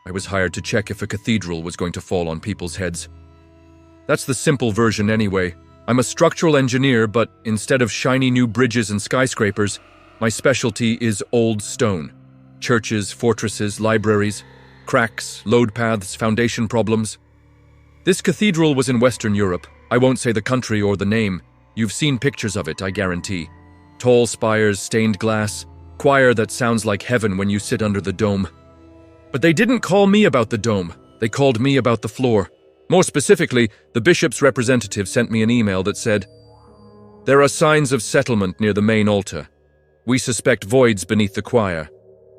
I was hired to check if a cathedral was going to fall on people's heads. That's the simple version anyway. I'm a structural engineer, but instead of shiny new bridges and skyscrapers, my specialty is old stone. Churches, fortresses, libraries, cracks, load paths, foundation problems. This cathedral was in Western Europe. I won't say the country or the name. You've seen pictures of it, I guarantee. Tall spires, stained glass, choir that sounds like heaven when you sit under the dome. But they didn't call me about the dome. They called me about the floor. More specifically, the bishop's representative sent me an email that said, "There are signs of settlement near the main altar. We suspect voids beneath the choir.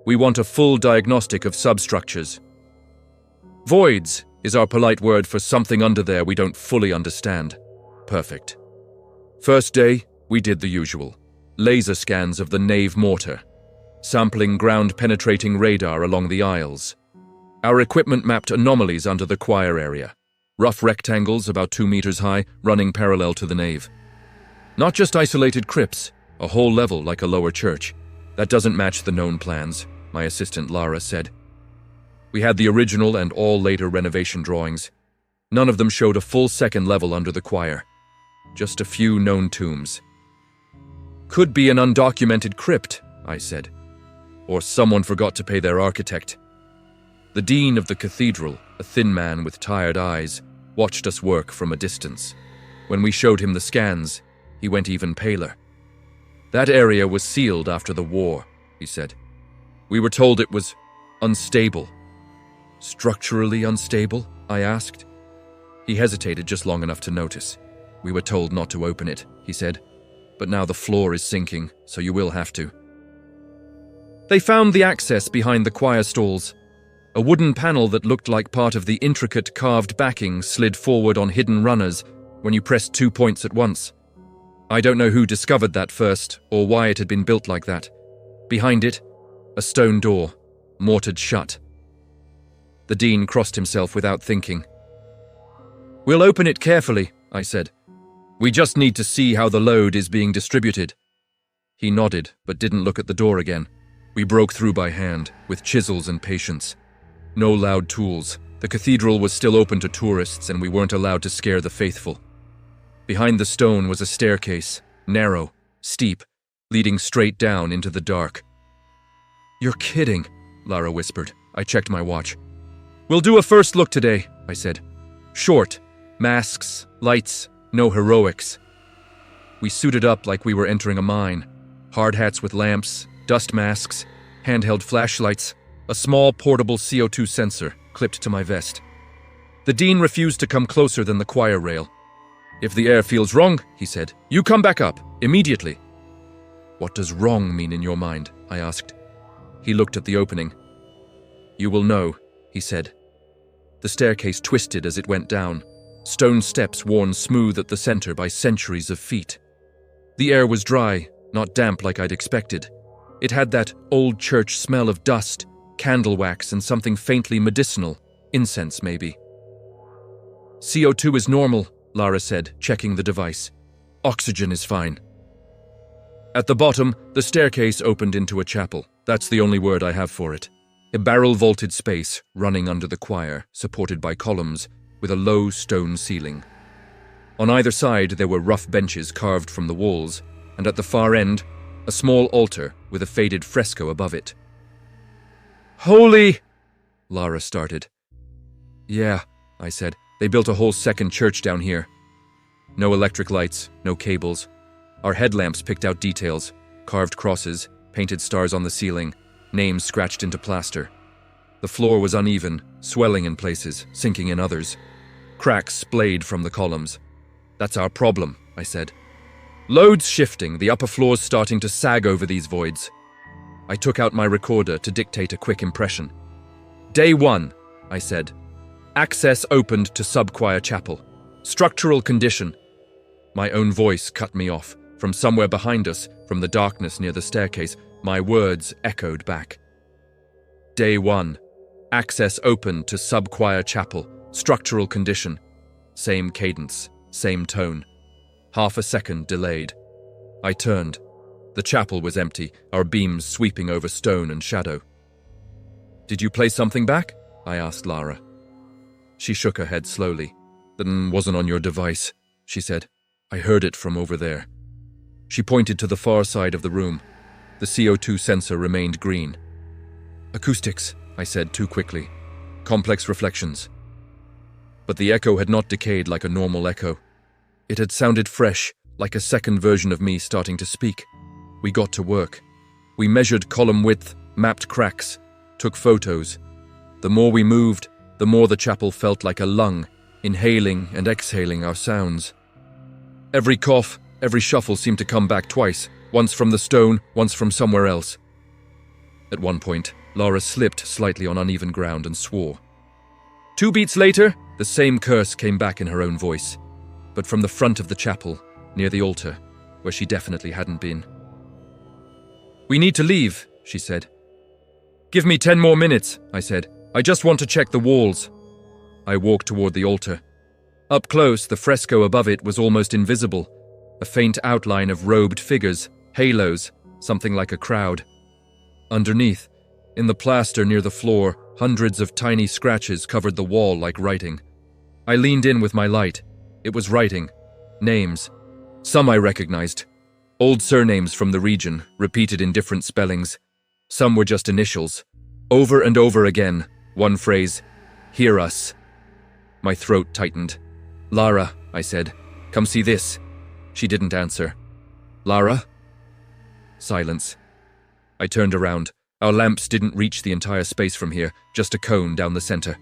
We want a full diagnostic of substructures." Voids is our polite word for something under there we don't fully understand. Perfect. First day, we did the usual. Laser scans of the nave mortar, sampling ground-penetrating radar along the aisles. Our equipment mapped anomalies under the choir area. Rough rectangles about 2 meters high, running parallel to the nave. Not just isolated crypts, a whole level like a lower church. That doesn't match the known plans, my assistant Lara said. We had the original and all later renovation drawings. None of them showed a full second level under the choir. Just a few known tombs. Could be an undocumented crypt, I said. Or someone forgot to pay their architect. The dean of the cathedral, a thin man with tired eyes, watched us work from a distance. When we showed him the scans, he went even paler. That area was sealed after the war, he said. We were told it was unstable. Structurally unstable? I asked. He hesitated just long enough to notice. We were told not to open it, he said. But now the floor is sinking, so you will have to. They found the access behind the choir stalls. A wooden panel that looked like part of the intricate carved backing slid forward on hidden runners when you pressed 2 points at once. I don't know who discovered that first, or why it had been built like that. Behind it, a stone door, mortared shut. The dean crossed himself without thinking. "We'll open it carefully," I said. "We just need to see how the load is being distributed." He nodded, but didn't look at the door again. We broke through by hand, with chisels and patience. No loud tools. The cathedral was still open to tourists, and we weren't allowed to scare the faithful. Behind the stone was a staircase, narrow, steep, leading straight down into the dark. "You're kidding," Lara whispered. I checked my watch. "We'll do a first look today," I said. "Short, masks, lights, no heroics." We suited up like we were entering a mine. Hard hats with lamps, dust masks, handheld flashlights, a small portable CO2 sensor clipped to my vest. The dean refused to come closer than the choir rail. "If the air feels wrong," he said, "you come back up, immediately." "What does wrong mean in your mind?" I asked. He looked at the opening. "You will know," he said. The staircase twisted as it went down, stone steps worn smooth at the center by centuries of feet. The air was dry, not damp like I'd expected. It had that old church smell of dust, candle wax, and something faintly medicinal, incense maybe. "CO2 is normal," Lara said, checking the device. "Oxygen is fine." At the bottom, the staircase opened into a chapel. That's the only word I have for it. A barrel-vaulted space running under the choir, supported by columns, with a low stone ceiling. On either side there were rough benches carved from the walls, and at the far end, a small altar with a faded fresco above it. "Holy!" Lara started. "Yeah," I said. "They built a whole second church down here. No electric lights, no cables. Our headlamps picked out details, carved crosses, painted stars on the ceiling, names scratched into plaster. The floor was uneven, swelling in places, sinking in others. Cracks splayed from the columns. That's our problem," I said. "Loads shifting, the upper floors starting to sag over these voids." I took out my recorder to dictate a quick impression. "Day 1, I said. "Access opened to sub-choir chapel. Structural condition." My own voice cut me off. From somewhere behind us, from the darkness near the staircase, my words echoed back. "Day 1. Access open to sub-choir chapel. Structural condition." Same cadence, same tone. Half a second delayed. I turned. The chapel was empty, our beams sweeping over stone and shadow. "Did you play something back?" I asked Lara. She shook her head slowly. "That wasn't on your device," she said. "I heard it from over there." She pointed to the far side of the room. The CO2 sensor remained green. "Acoustics," I said too quickly. "Complex reflections." But the echo had not decayed like a normal echo. It had sounded fresh, like a second version of me starting to speak. We got to work. We measured column width, mapped cracks, took photos. The more we moved, the more the chapel felt like a lung, inhaling and exhaling our sounds. Every cough, every shuffle seemed to come back twice, once from the stone, once from somewhere else. At one point, Lara slipped slightly on uneven ground and swore. 2 beats later, the same curse came back in her own voice, but from the front of the chapel, near the altar, where she definitely hadn't been. "We need to leave," she said. "Give me 10 more minutes," I said. "I just want to check the walls." I walked toward the altar. Up close, the fresco above it was almost invisible, a faint outline of robed figures, halos, something like a crowd. Underneath, in the plaster near the floor, hundreds of tiny scratches covered the wall like writing. I leaned in with my light. It was writing. Names. Some I recognized. Old surnames from the region, repeated in different spellings. Some were just initials. Over and over again, one phrase, "Hear us." My throat tightened. "Lara," I said, "come see this." She didn't answer. "Lara?" Silence. I turned around. Our lamps didn't reach the entire space from here, just a cone down the center.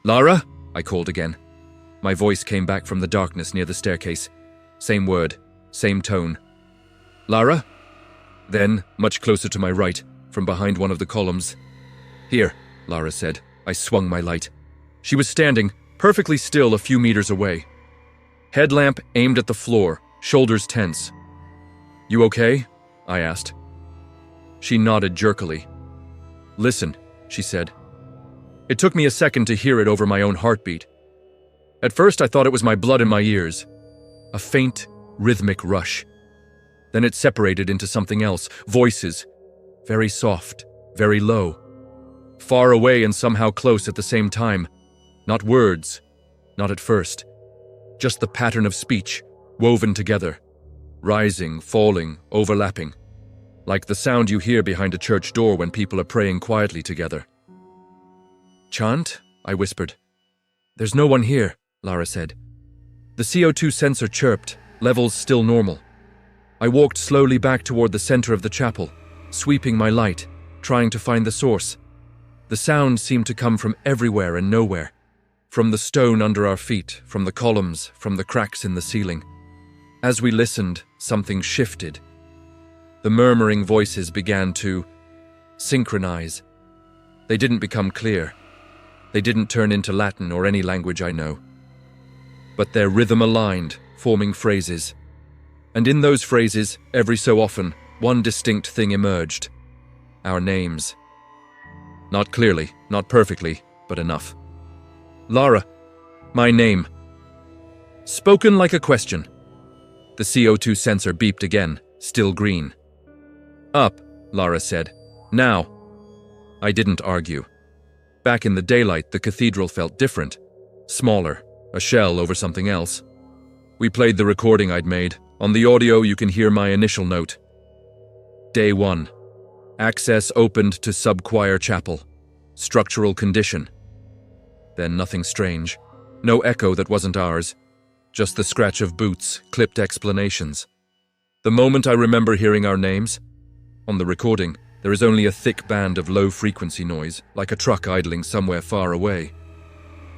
"Lara?" I called again. My voice came back from the darkness near the staircase. Same word, same tone. "Lara?" Then, much closer to my right, from behind one of the columns. "Here," Lara said. I swung my light. She was standing, perfectly still a few meters away. Headlamp aimed at the floor, shoulders tense. "You okay?" I asked. She nodded jerkily. "Listen," she said. It took me a second to hear it over my own heartbeat. At first I thought it was my blood in my ears. A faint, rhythmic rush. Then it separated into something else, voices. Very soft, very low. Far away and somehow close at the same time. Not words, not at first. Just the pattern of speech, woven together. Rising, falling, overlapping. Like the sound you hear behind a church door when people are praying quietly together. "Chant?" I whispered. "There's no one here," Lara said. The CO2 sensor chirped, levels still normal. I walked slowly back toward the center of the chapel, sweeping my light, trying to find the source. The sound seemed to come from everywhere and nowhere. From the stone under our feet, from the columns, from the cracks in the ceiling. As we listened, something shifted. The murmuring voices began to synchronize. They didn't become clear. They didn't turn into Latin or any language I know. But their rhythm aligned, forming phrases. And in those phrases, every so often, one distinct thing emerged. Our names. Not clearly, not perfectly, but enough. "Lara, my name." Spoken like a question. The CO2 sensor beeped again, still green. "Up," Lara said. "Now." I didn't argue. Back in the daylight, the cathedral felt different. Smaller, a shell over something else. We played the recording I'd made. On the audio, you can hear my initial note. Day 1. Access opened to sub-choir chapel. Structural condition. Then nothing strange. No echo that wasn't ours. Just the scratch of boots, clipped explanations. The moment I remember hearing our names, on the recording, there is only a thick band of low-frequency noise, like a truck idling somewhere far away.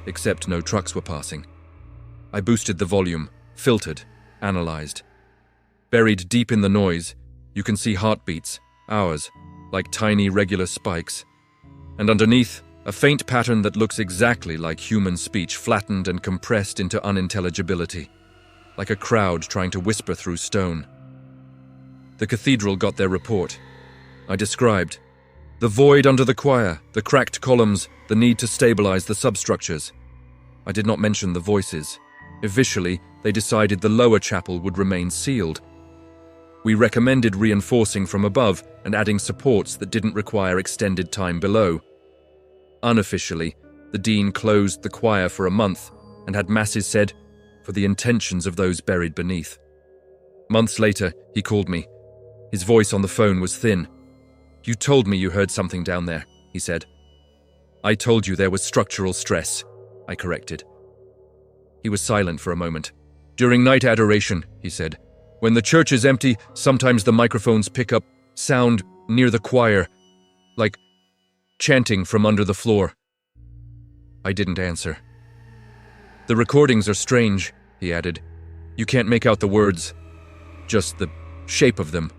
Except no trucks were passing. I boosted the volume, filtered, analyzed. Buried deep in the noise, you can see heartbeats, ours, like tiny regular spikes. And underneath, a faint pattern that looks exactly like human speech flattened and compressed into unintelligibility, like a crowd trying to whisper through stone. The cathedral got their report. I described. The void under the choir, the cracked columns, the need to stabilize the substructures. I did not mention the voices. Officially, they decided the lower chapel would remain sealed. We recommended reinforcing from above and adding supports that didn't require extended time below. Unofficially, the dean closed the choir for a month and had masses said for the intentions of those buried beneath. Months later, he called me. His voice on the phone was thin. "You told me you heard something down there," he said. "I told you there was structural stress," I corrected. He was silent for a moment. "During night adoration," he said, "when the church is empty, sometimes the microphones pick up sound near the choir, like chanting from under the floor." I didn't answer. "The recordings are strange," he added. "You can't make out the words, just the shape of them.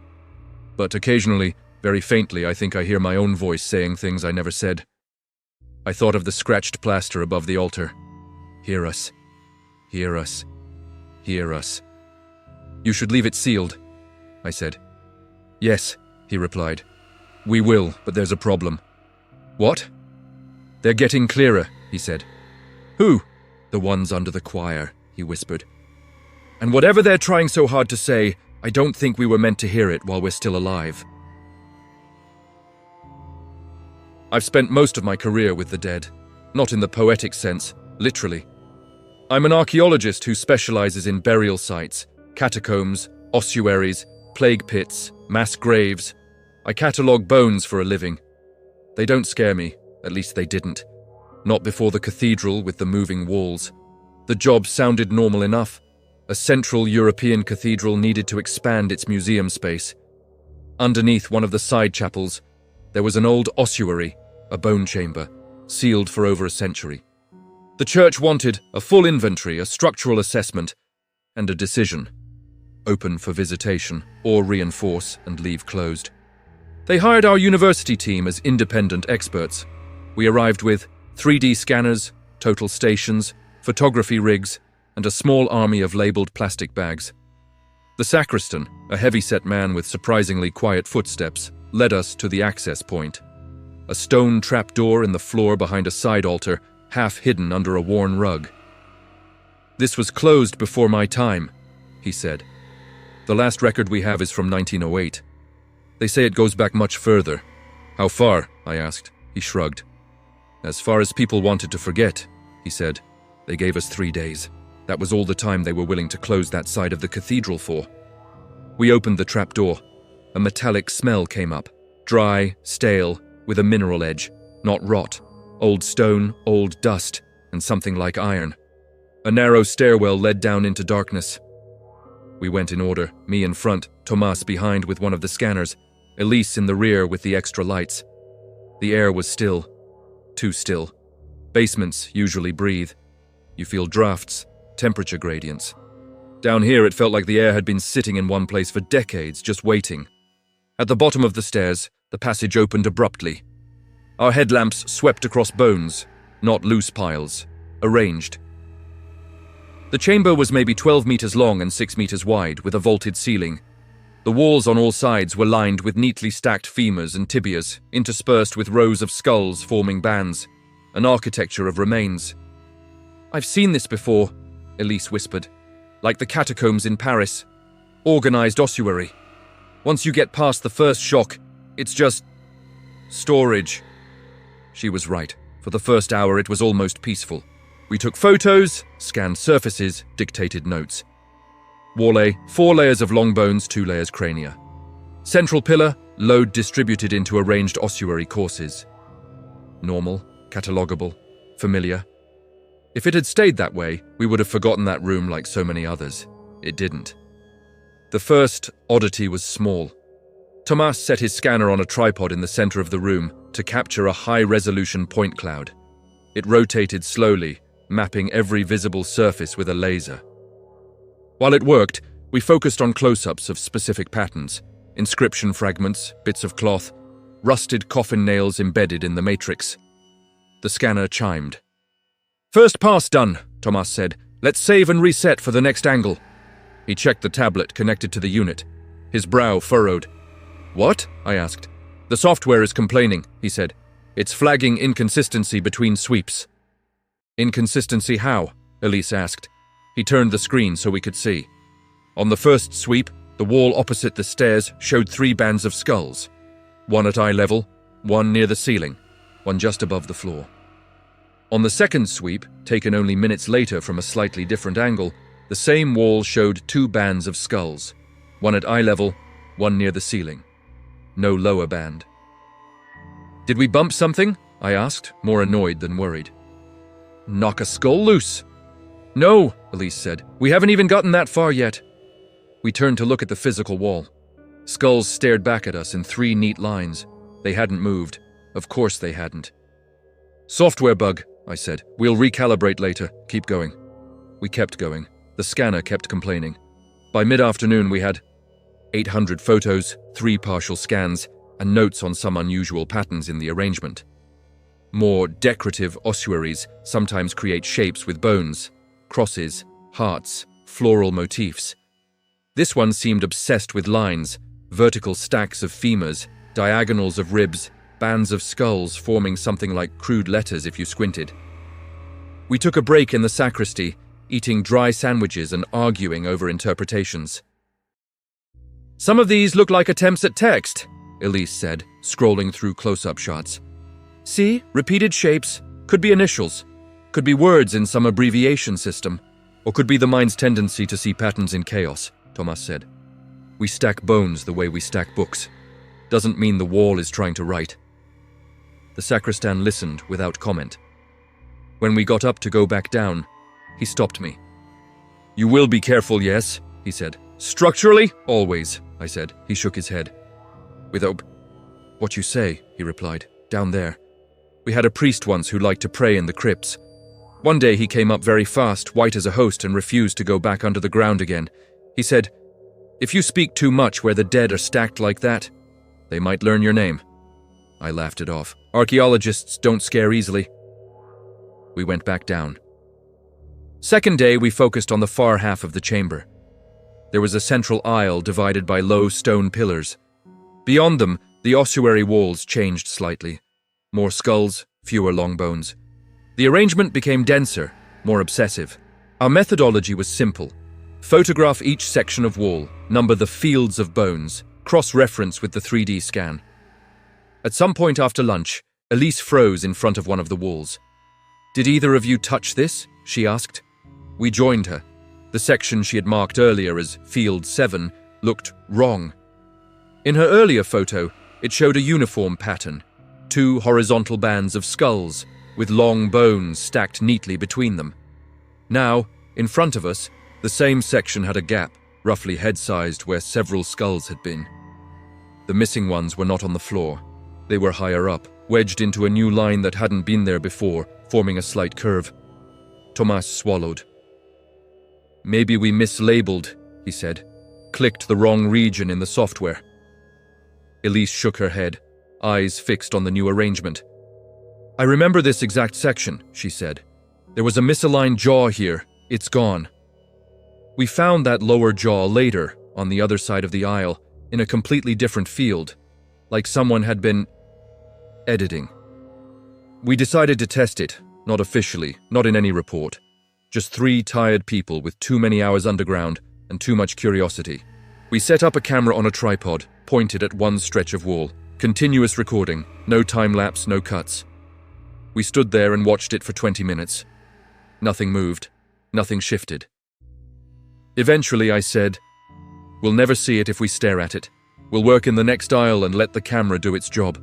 But occasionally, very faintly, I think I hear my own voice saying things I never said." I thought of the scratched plaster above the altar. "Hear us. Hear us. Hear us." "You should leave it sealed," I said. "Yes," he replied. "We will, but there's a problem." "What?" "They're getting clearer," he said. "Who?" "The ones under the choir," he whispered. "And whatever they're trying so hard to say, I don't think we were meant to hear it while we're still alive." I've spent most of my career with the dead, not in the poetic sense, literally. I'm an archaeologist who specializes in burial sites, catacombs, ossuaries, plague pits, mass graves. I catalog bones for a living. They don't scare me, at least they didn't. Not before the cathedral with the moving walls. The job sounded normal enough. A Central European cathedral needed to expand its museum space. Underneath one of the side chapels, there was an old ossuary, a bone chamber, sealed for over a century. The church wanted a full inventory, a structural assessment, and a decision. Open for visitation, or reinforce and leave closed. They hired our university team as independent experts. We arrived with 3D scanners, total stations, photography rigs, and a small army of labeled plastic bags. The sacristan, a heavy-set man with surprisingly quiet footsteps, led us to the access point. A stone trapdoor in the floor behind a side altar, half hidden under a worn rug. "This was closed before my time," he said. "The last record we have is from 1908. They say it goes back much further." "How far?" I asked. He shrugged. "As far as people wanted to forget," he said. "They gave us 3 days. That was all the time they were willing to close that side of the cathedral for." We opened the trapdoor. A metallic smell came up, dry, stale, with a mineral edge, not rot, old stone, old dust, and something like iron. A narrow stairwell led down into darkness. We went in order, me in front, Tomas behind with one of the scanners, Elise in the rear with the extra lights. The air was still. Too still. Basements usually breathe. You feel drafts, temperature gradients. Down here it felt like the air had been sitting in one place for decades, just waiting. At the bottom of the stairs, the passage opened abruptly. Our headlamps swept across bones, not loose piles, arranged. The chamber was maybe 12 meters long and 6 meters wide, with a vaulted ceiling. The walls on all sides were lined with neatly stacked femurs and tibias, interspersed with rows of skulls forming bands, an architecture of remains. "I've seen this before," Elise whispered. "Like the catacombs in Paris. Organized ossuary. Once you get past the first shock, it's just storage." She was right. For the first hour, it was almost peaceful. We took photos, scanned surfaces, dictated notes. Wall A, 4 layers of long bones, 2 layers crania. Central pillar, load distributed into arranged ossuary courses. Normal, catalogable, familiar. If it had stayed that way, we would have forgotten that room like so many others. It didn't. The first oddity was small. Tomas set his scanner on a tripod in the center of the room to capture a high-resolution point cloud. It rotated slowly, mapping every visible surface with a laser. While it worked, we focused on close-ups of specific patterns, inscription fragments, bits of cloth, rusted coffin nails embedded in the matrix. The scanner chimed. "First pass done," Tomas said. "Let's save and reset for the next angle." He checked the tablet connected to the unit. His brow furrowed. "What?" I asked. "The software is complaining," he said. "It's flagging inconsistency between sweeps." "Inconsistency how?" Elise asked. He turned the screen so we could see. On the first sweep, the wall opposite the stairs showed 3 bands of skulls. One at eye level, one near the ceiling. one just above the floor. On the second sweep, taken only minutes later from a slightly different angle, the same wall showed two bands of skulls, one at eye level, one near the ceiling. No lower band. "Did we bump something?" I asked, more annoyed than worried. "Knock a skull loose." "No," Elise said. "We haven't even gotten that far yet." We turned to look at the physical wall. Skulls stared back at us in 3 neat lines. They hadn't moved. Of course they hadn't. "Software bug," I said. "We'll recalibrate later. Keep going." We kept going. The scanner kept complaining. By mid-afternoon we had 800 photos, 3 partial scans, and notes on some unusual patterns in the arrangement. More decorative ossuaries sometimes create shapes with bones, crosses, hearts, floral motifs. This one seemed obsessed with lines, vertical stacks of femurs, diagonals of ribs, bands of skulls forming something like crude letters if you squinted. We took a break in the sacristy, eating dry sandwiches and arguing over interpretations. "Some of these look like attempts at text," Elise said, scrolling through close-up shots. "See, repeated shapes, could be initials, could be words in some abbreviation system, or could be the mind's tendency to see patterns in chaos," Thomas said. "We stack bones the way we stack books. Doesn't mean the wall is trying to write." The sacristan listened without comment. When we got up to go back down, he stopped me. "You will be careful, yes?" he said. "Structurally? Always," I said. He shook his head. "Without what you say," he replied. "Down there. We had a priest once who liked to pray in the crypts. One day he came up very fast, white as a host, and refused to go back under the ground again. He said, 'If you speak too much where the dead are stacked like that, they might learn your name.' I laughed it off. Archaeologists don't scare easily." We went back down. Second day, we focused on the far half of the chamber. There was a central aisle divided by low stone pillars. Beyond them, the ossuary walls changed slightly. More skulls, fewer long bones. The arrangement became denser, more obsessive. Our methodology was simple. Photograph each section of wall, number the fields of bones, cross-reference with the 3D scan. At some point after lunch, Elise froze in front of one of the walls. "Did either of you touch this?" she asked. We joined her. The section she had marked earlier as Field 7 looked wrong. In her earlier photo, it showed a uniform pattern, 2 horizontal bands of skulls, with long bones stacked neatly between them. Now, in front of us, the same section had a gap, roughly head-sized where several skulls had been. The missing ones were not on the floor. They were higher up, wedged into a new line that hadn't been there before, forming a slight curve. Thomas swallowed. "Maybe we mislabeled," he said. "Clicked the wrong region in the software." Elise shook her head, eyes fixed on the new arrangement. "I remember this exact section," she said. "There was a misaligned jaw here. It's gone." We found that lower jaw later, on the other side of the aisle, in a completely different field, like someone had been editing. We decided to test it, not officially, not in any report. Just 3 tired people with too many hours underground and too much curiosity. We set up a camera on a tripod, pointed at one stretch of wall. Continuous recording, no time-lapse, no cuts. We stood there and watched it for 20 minutes. Nothing moved, nothing shifted. Eventually I said, "We'll never see it if we stare at it. We'll work in the next aisle and let the camera do its job."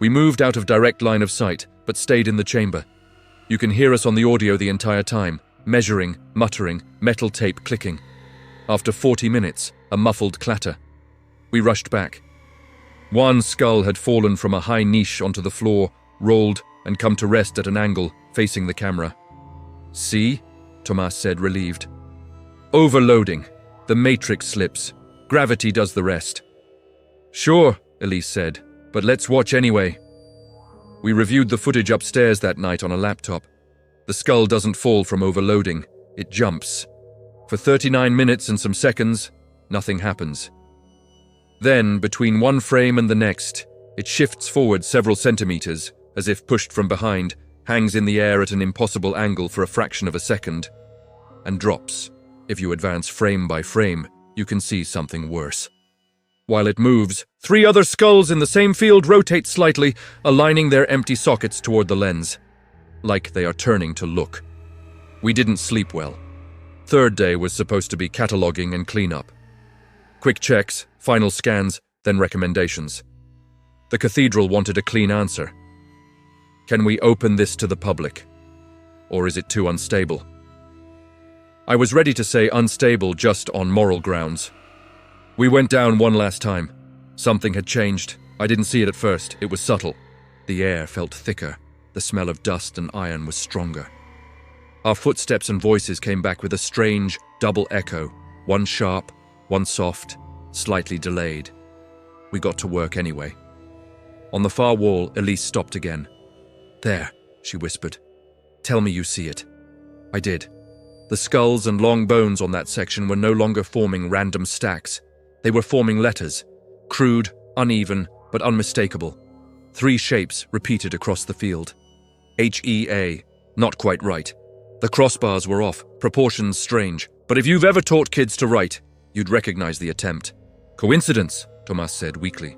We moved out of direct line of sight, but stayed in the chamber. You can hear us on the audio the entire time, measuring, muttering, metal tape clicking. After 40 minutes, a muffled clatter. We rushed back. One skull had fallen from a high niche onto the floor, rolled, and come to rest at an angle, facing the camera. "See?" Thomas said, relieved. "Overloading. The matrix slips. Gravity does the rest." "Sure," Elise said, "but let's watch anyway." We reviewed the footage upstairs that night on a laptop. The skull doesn't fall from overloading, it jumps. For 39 minutes and some seconds, nothing happens. Then, between one frame and the next, it shifts forward several centimeters, as if pushed from behind, hangs in the air at an impossible angle for a fraction of a second, and drops. If you advance frame by frame, you can see something worse. While it moves, 3 other skulls in the same field rotate slightly, aligning their empty sockets toward the lens, like they are turning to look. We didn't sleep well. Third day was supposed to be cataloging and cleanup. Quick checks, final scans, then recommendations. The Cathedral wanted a clean answer. Can we open this to the public? Or is it too unstable? I was ready to say unstable just on moral grounds. We went down one last time. Something had changed. I didn't see it at first. It was subtle. The air felt thicker. The smell of dust and iron was stronger. Our footsteps and voices came back with a strange double echo, one sharp, one soft, slightly delayed. We got to work anyway. On the far wall, Elise stopped again. "There," she whispered. "Tell me you see it." I did. The skulls and long bones on that section were no longer forming random stacks. They were forming letters, crude, uneven, but unmistakable. 3 shapes repeated across the field. HEA, not quite right. The crossbars were off, proportions strange, but if you've ever taught kids to write, you'd recognize the attempt. "Coincidence," Tomas said weakly.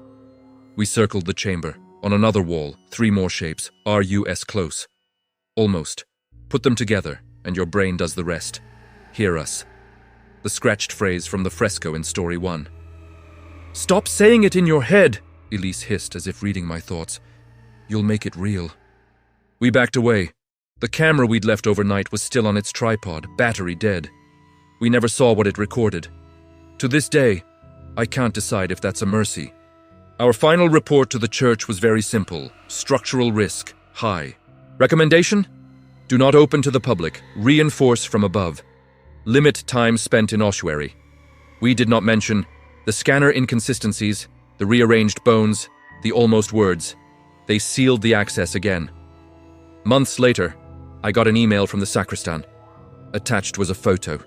We circled the chamber. On another wall, 3 more shapes, RUS close. "Almost. Put them together, and your brain does the rest. Hear us." The scratched phrase from the fresco in Story 1. "Stop saying it in your head," Elise hissed as if reading my thoughts. "You'll make it real." We backed away. The camera we'd left overnight was still on its tripod, battery dead. We never saw what it recorded. To this day, I can't decide if that's a mercy. Our final report to the church was very simple. Structural risk, high. Recommendation? Do not open to the public. Reinforce from above. Limit time spent in ossuary. We did not mention the scanner inconsistencies, the rearranged bones, the almost words. They sealed the access again. Months later, I got an email from the sacristan. Attached was a photo.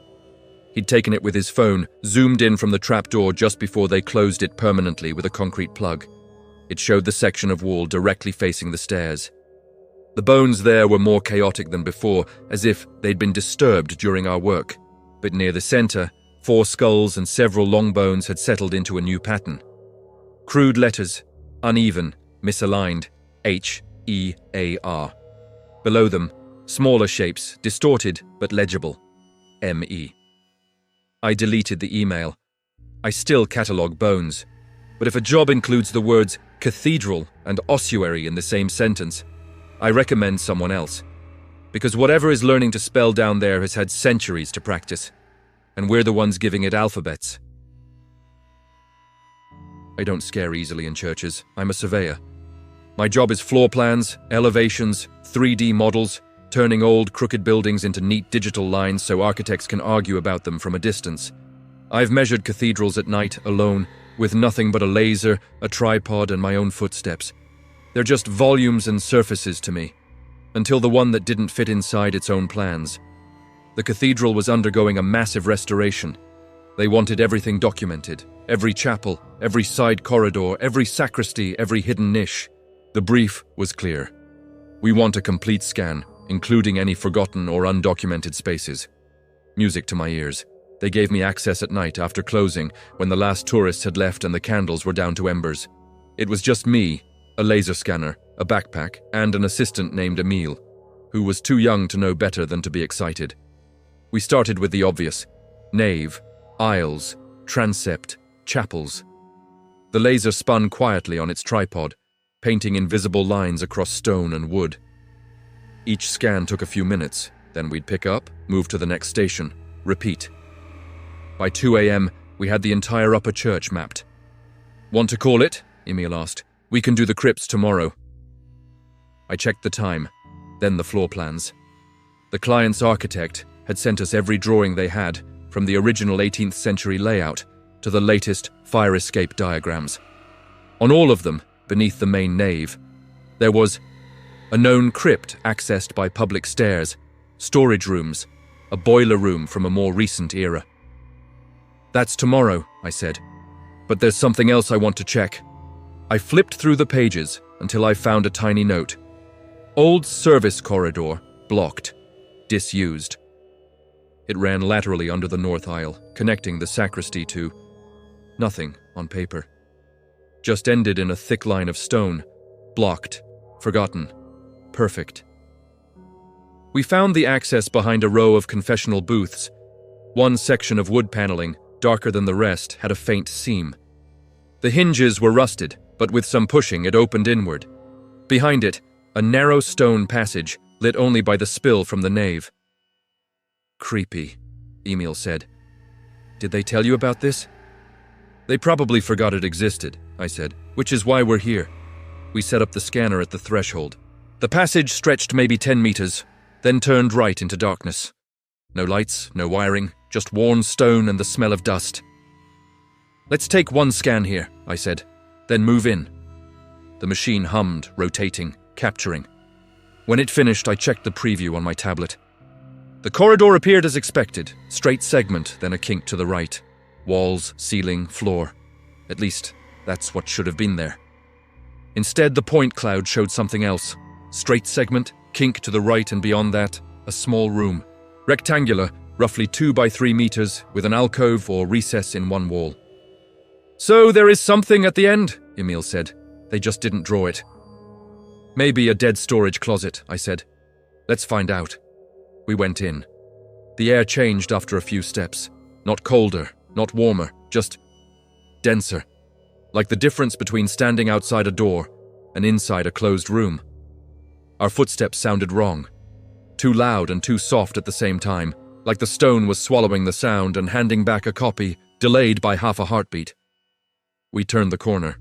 He'd taken it with his phone, zoomed in from the trapdoor just before they closed it permanently with a concrete plug. It showed the section of wall directly facing the stairs. The bones there were more chaotic than before, as if they'd been disturbed during our work. But near the center, 4 skulls and several long bones had settled into a new pattern. Crude letters, uneven, misaligned, H-E-A-R. Below them, smaller shapes, distorted but legible, M-E. I deleted the email. I still catalog bones, but if a job includes the words cathedral and ossuary in the same sentence, I recommend someone else. Because whatever is learning to spell down there has had centuries to practice, and we're the ones giving it alphabets. I don't scare easily in churches. I'm a surveyor. My job is floor plans, elevations, 3D models, turning old, crooked buildings into neat digital lines so architects can argue about them from a distance. I've measured cathedrals at night, alone, with nothing but a laser, a tripod, and my own footsteps. They're just volumes and surfaces to me, until the one that didn't fit inside its own plans. The cathedral was undergoing a massive restoration. They wanted everything documented, every chapel, every side corridor, every sacristy, every hidden niche. The brief was clear. We want a complete scan, including any forgotten or undocumented spaces. Music to my ears. They gave me access at night after closing, when the last tourists had left and the candles were down to embers. It was just me, a laser scanner, a backpack, and an assistant named Emile, who was too young to know better than to be excited. We started with the obvious: nave, aisles, transept, chapels. The laser spun quietly on its tripod, painting invisible lines across stone and wood. Each scan took a few minutes, then we'd pick up, move to the next station, repeat. By 2 a.m., we had the entire upper church mapped. "Want to call it?" Emile asked. "We can do the crypts tomorrow." I checked the time, then the floor plans. The client's architect had sent us every drawing they had, from the original 18th century layout to the latest fire escape diagrams. On all of them, beneath the main nave, there was a known crypt accessed by public stairs, storage rooms, a boiler room from a more recent era. "That's tomorrow," I said, "but there's something else I want to check." I flipped through the pages until I found a tiny note. "Old service corridor, blocked, disused." It ran laterally under the north aisle, connecting the sacristy to nothing on paper. just ended in a thick line of stone. Blocked. Forgotten. Perfect. We found the access behind a row of confessional booths. One section of wood paneling, darker than the rest, had a faint seam. The hinges were rusted, but with some pushing it opened inward. Behind it, a narrow stone passage, lit only by the spill from the nave. Creepy, Emil said. Did they tell you about this? They probably forgot it existed, I said, which is why we're here. We set up the scanner at the threshold. The passage stretched maybe 10 meters, then turned right into darkness. No lights, no wiring, just worn stone and the smell of dust. Let's take one scan here, I said, then move in. The machine hummed, rotating, capturing. When it finished, I checked the preview on my tablet. The corridor appeared as expected, straight segment, then a kink to the right. Walls, ceiling, floor. At least, that's what should have been there. Instead, the point cloud showed something else. Straight segment, kink to the right, and beyond that, a small room. Rectangular, roughly 2 by 3 meters, with an alcove or recess in one wall. So there is something at the end, Emil said. They just didn't draw it. Maybe a dead storage closet, I said. Let's find out. We went in. The air changed after a few steps. Not colder, not warmer, just denser. Like the difference between standing outside a door and inside a closed room. Our footsteps sounded wrong. Too loud and too soft at the same time, like the stone was swallowing the sound and handing back a copy, delayed by half a heartbeat. We turned the corner.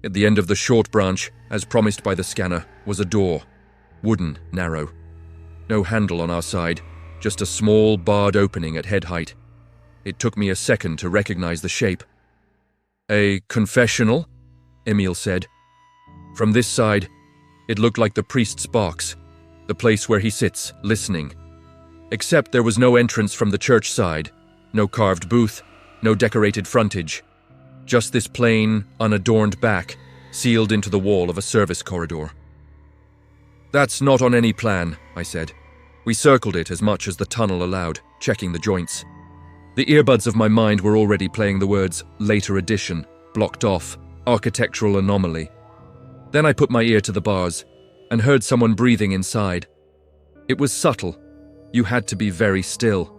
At the end of the short branch, as promised by the scanner, was a door. Wooden, narrow. No handle on our side, just a small, barred opening at head height. It took me a second to recognize the shape. A confessional? Emil said. From this side, it looked like the priest's box, the place where he sits, listening. Except there was no entrance from the church side, no carved booth, no decorated frontage. Just this plain, unadorned back, sealed into the wall of a service corridor. That's not on any plan, I said. We circled it as much as the tunnel allowed, checking the joints. The earbuds of my mind were already playing the words later addition, blocked off, architectural anomaly. Then I put my ear to the bars and heard someone breathing inside. It was subtle. You had to be very still.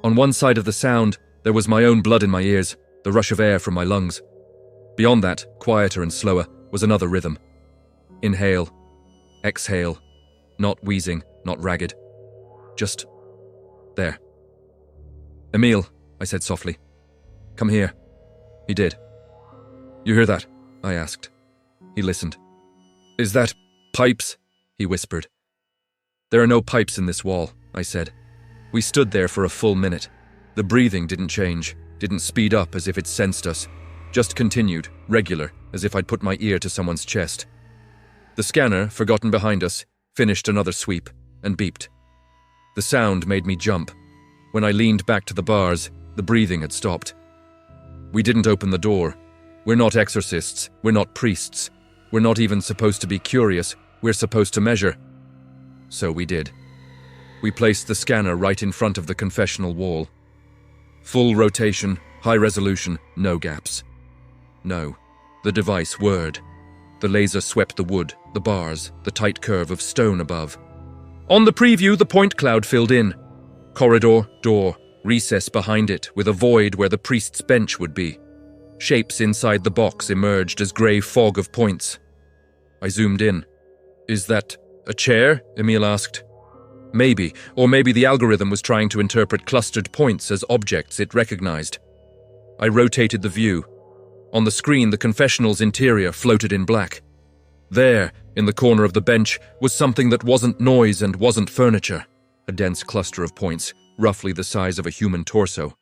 On one side of the sound, there was my own blood in my ears, the rush of air from my lungs. Beyond that, quieter and slower, was another rhythm. Inhale, exhale, not wheezing, not ragged. Just there. Emil, I said softly. Come here. He did. You hear that? I asked. He listened. Is that pipes? He whispered. There are no pipes in this wall, I said. We stood there for a full minute. The breathing didn't change, didn't speed up as if it sensed us. Just continued, regular, as if I'd put my ear to someone's chest. The scanner, forgotten behind us, finished another sweep and beeped. The sound made me jump. When I leaned back to the bars, the breathing had stopped. We didn't open the door. We're not exorcists. We're not priests. We're not even supposed to be curious. We're supposed to measure. So we did. We placed the scanner right in front of the confessional wall. Full rotation, high resolution, no gaps. No. The device whirred. The laser swept the wood, the bars, the tight curve of stone above. On the preview, the point cloud filled in. Corridor, door, recess behind it, with a void where the priest's bench would be. Shapes inside the box emerged as grey fog of points. I zoomed in. Is that a chair? Emil asked. Maybe, or maybe the algorithm was trying to interpret clustered points as objects it recognized. I rotated the view. On the screen, the confessional's interior floated in black. There, in the corner of the bench, was something that wasn't noise and wasn't furniture. A dense cluster of points, roughly the size of a human torso.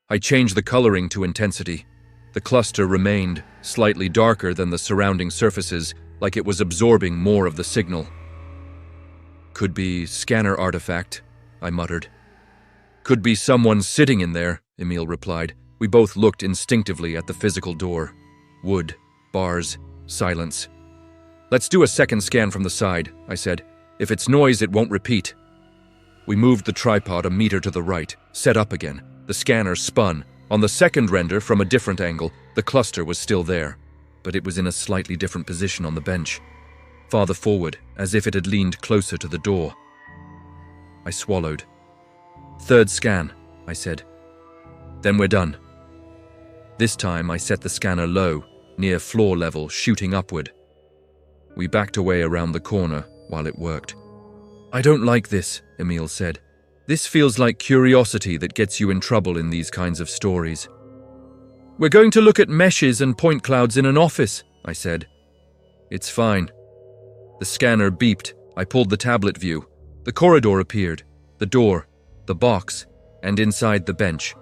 I changed the coloring to intensity. The cluster remained, slightly darker than the surrounding surfaces, like it was absorbing more of the signal. Could be scanner artifact, I muttered. Could be someone sitting in there, Emil replied. We both looked instinctively at the physical door. Wood, bars, silence. Let's do a second scan from the side, I said. If it's noise, it won't repeat. We moved the tripod a meter to the right, set up again. The scanner spun. On the second render, from a different angle, the cluster was still there. but it was in a slightly different position on the bench, farther forward, as if it had leaned closer to the door. I swallowed. "Third scan," I said. "Then we're done." This time I set the scanner low, near floor level, shooting upward. We backed away around the corner while it worked. "I don't like this," Emil said. "This feels like curiosity that gets you in trouble in these kinds of stories." "We're going to look at meshes and point clouds in an office," I said. "It's fine." The scanner beeped. I pulled the tablet view. The corridor appeared, the door, the box, and inside the bench.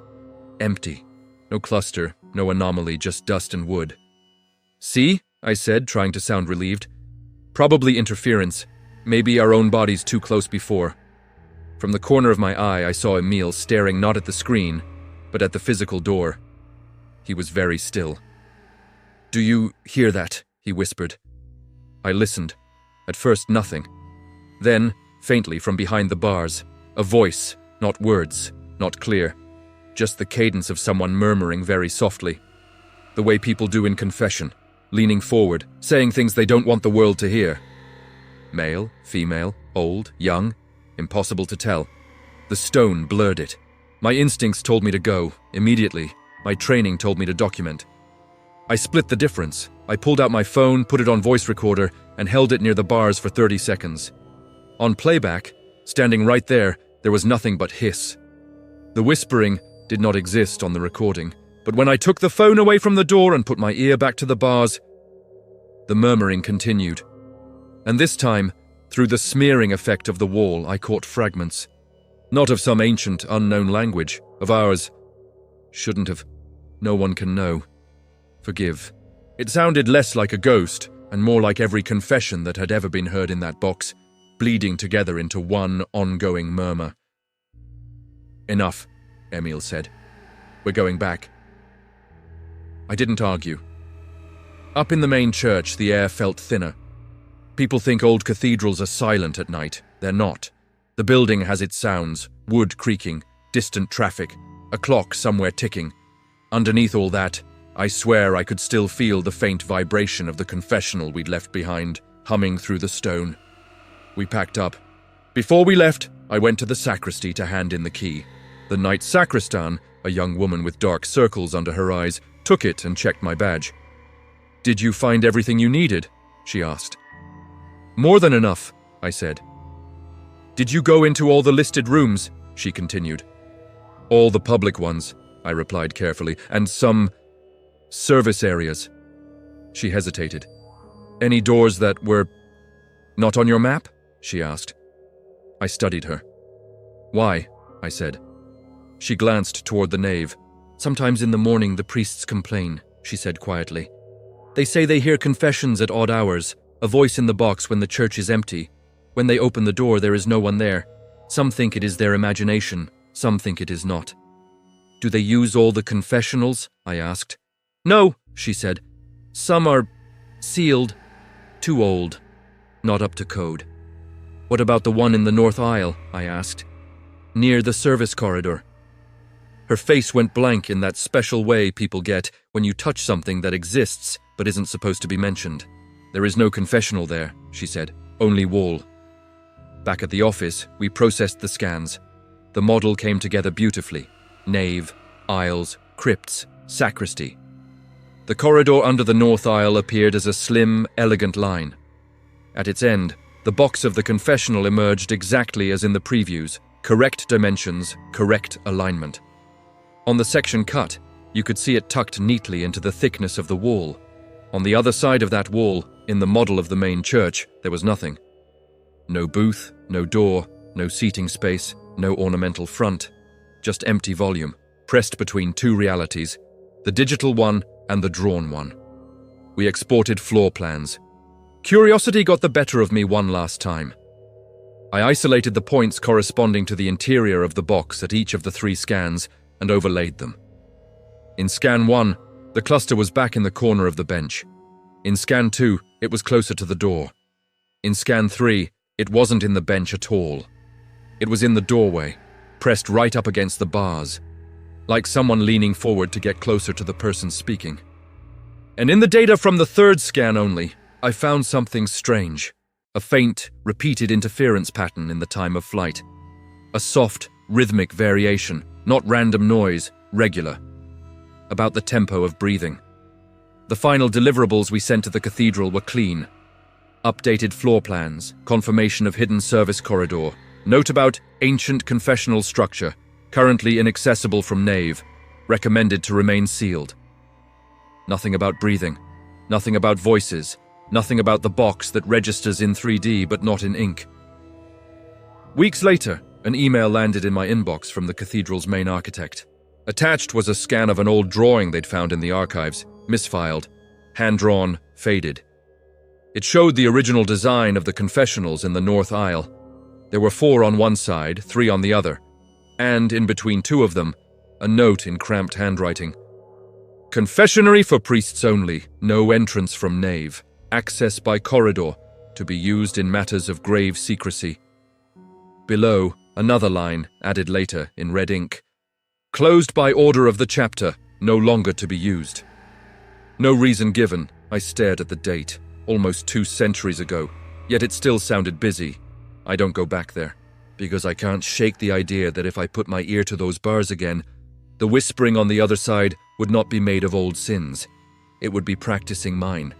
Empty. No cluster, no anomaly, just dust and wood. "See?" I said, trying to sound relieved. "Probably interference. Maybe our own bodies too close before." From the corner of my eye, I saw Emil staring not at the screen, but at the physical door. He was very still. "Do you hear that?" he whispered. I listened. At first, nothing. Then, faintly from behind the bars, a voice, not words, not clear. Just the cadence of someone murmuring very softly. The way people do in confession, leaning forward, saying things they don't want the world to hear. Male, female, old, young, impossible to tell. The stone blurred it. My instincts told me to go, immediately. My training told me to document. I split the difference. I pulled out my phone, put it on voice recorder, and held it near the bars for 30 seconds. On playback, standing right there was nothing but hiss. The whispering did not exist on the recording, but when I took the phone away from the door and put my ear back to the bars, the murmuring continued. And this time, through the smearing effect of the wall, I caught fragments. Not of some ancient, unknown language, of ours. Shouldn't have. No one can know. Forgive. It sounded less like a ghost, and more like every confession that had ever been heard in that box, bleeding together into one ongoing murmur. "Enough," Emil said. "We're going back." I didn't argue. Up in the main church, the air felt thinner. People think old cathedrals are silent at night. They're not. The building has its sounds, wood creaking, distant traffic, a clock somewhere ticking. Underneath all that, I swear I could still feel the faint vibration of the confessional we'd left behind, humming through the stone. We packed up. Before we left, I went to the sacristy to hand in the key. The night sacristan, a young woman with dark circles under her eyes, took it and checked my badge. "Did you find everything you needed?" she asked. "More than enough," I said. "Did you go into all the listed rooms?" she continued. "All the public ones," I replied carefully, "and some service areas." She hesitated. "Any doors that were not on your map?" she asked. I studied her. "Why?" I said. She glanced toward the nave. "Sometimes in the morning the priests complain," she said quietly. "They say they hear confessions at odd hours, a voice in the box when the church is empty. When they open the door, there is no one there. Some think it is their imagination, some think it is not." "Do they use all the confessionals?" I asked. "No," she said. "Some are sealed, too old, not up to code." "What about the one in the north aisle?" I asked. "Near the service corridor." Her face went blank in that special way people get when you touch something that exists but isn't supposed to be mentioned. "There is no confessional there," she said. "Only wall." Back at the office, we processed the scans. The model came together beautifully. Nave, aisles, crypts, sacristy. The corridor under the north aisle appeared as a slim, elegant line. At its end, the box of the confessional emerged exactly as in the previews. Correct dimensions, correct alignment. On the section cut, you could see it tucked neatly into the thickness of the wall. On the other side of that wall, in the model of the main church, there was nothing. No booth, no door, no seating space, no ornamental front. Just empty volume, pressed between two realities, the digital one and the drawn one. We exported floor plans. Curiosity got the better of me one last time. I isolated the points corresponding to the interior of the box at each of the 3 scans and overlaid them. In scan 1, the cluster was back in the corner of the bench. In scan 2, it was closer to the door. In scan 3, it wasn't in the bench at all. It was in the doorway, pressed right up against the bars, like someone leaning forward to get closer to the person speaking. And in the data from the third scan only, I found something strange. A faint, repeated interference pattern in the time of flight. A soft, rhythmic variation, not random noise, regular. About the tempo of breathing. The final deliverables we sent to the cathedral were clean. Updated floor plans, confirmation of hidden service corridor, note about ancient confessional structure, currently inaccessible from nave, recommended to remain sealed. Nothing about breathing, nothing about voices, nothing about the box that registers in 3D but not in ink. Weeks later, an email landed in my inbox from the cathedral's main architect. Attached was a scan of an old drawing they'd found in the archives, misfiled, hand-drawn, faded. It showed the original design of the confessionals in the north aisle. There were 4 on one side, 3 on the other, and, in between 2 of them, a note in cramped handwriting. Confessionary for priests only, no entrance from nave, access by corridor, to be used in matters of grave secrecy. Below, another line, added later in red ink. Closed by order of the chapter, no longer to be used. No reason given. I stared at the date, almost 2 centuries ago, yet it still sounded busy. I don't go back there, because I can't shake the idea that if I put my ear to those bars again, the whispering on the other side would not be made of old sins. It would be practicing mine.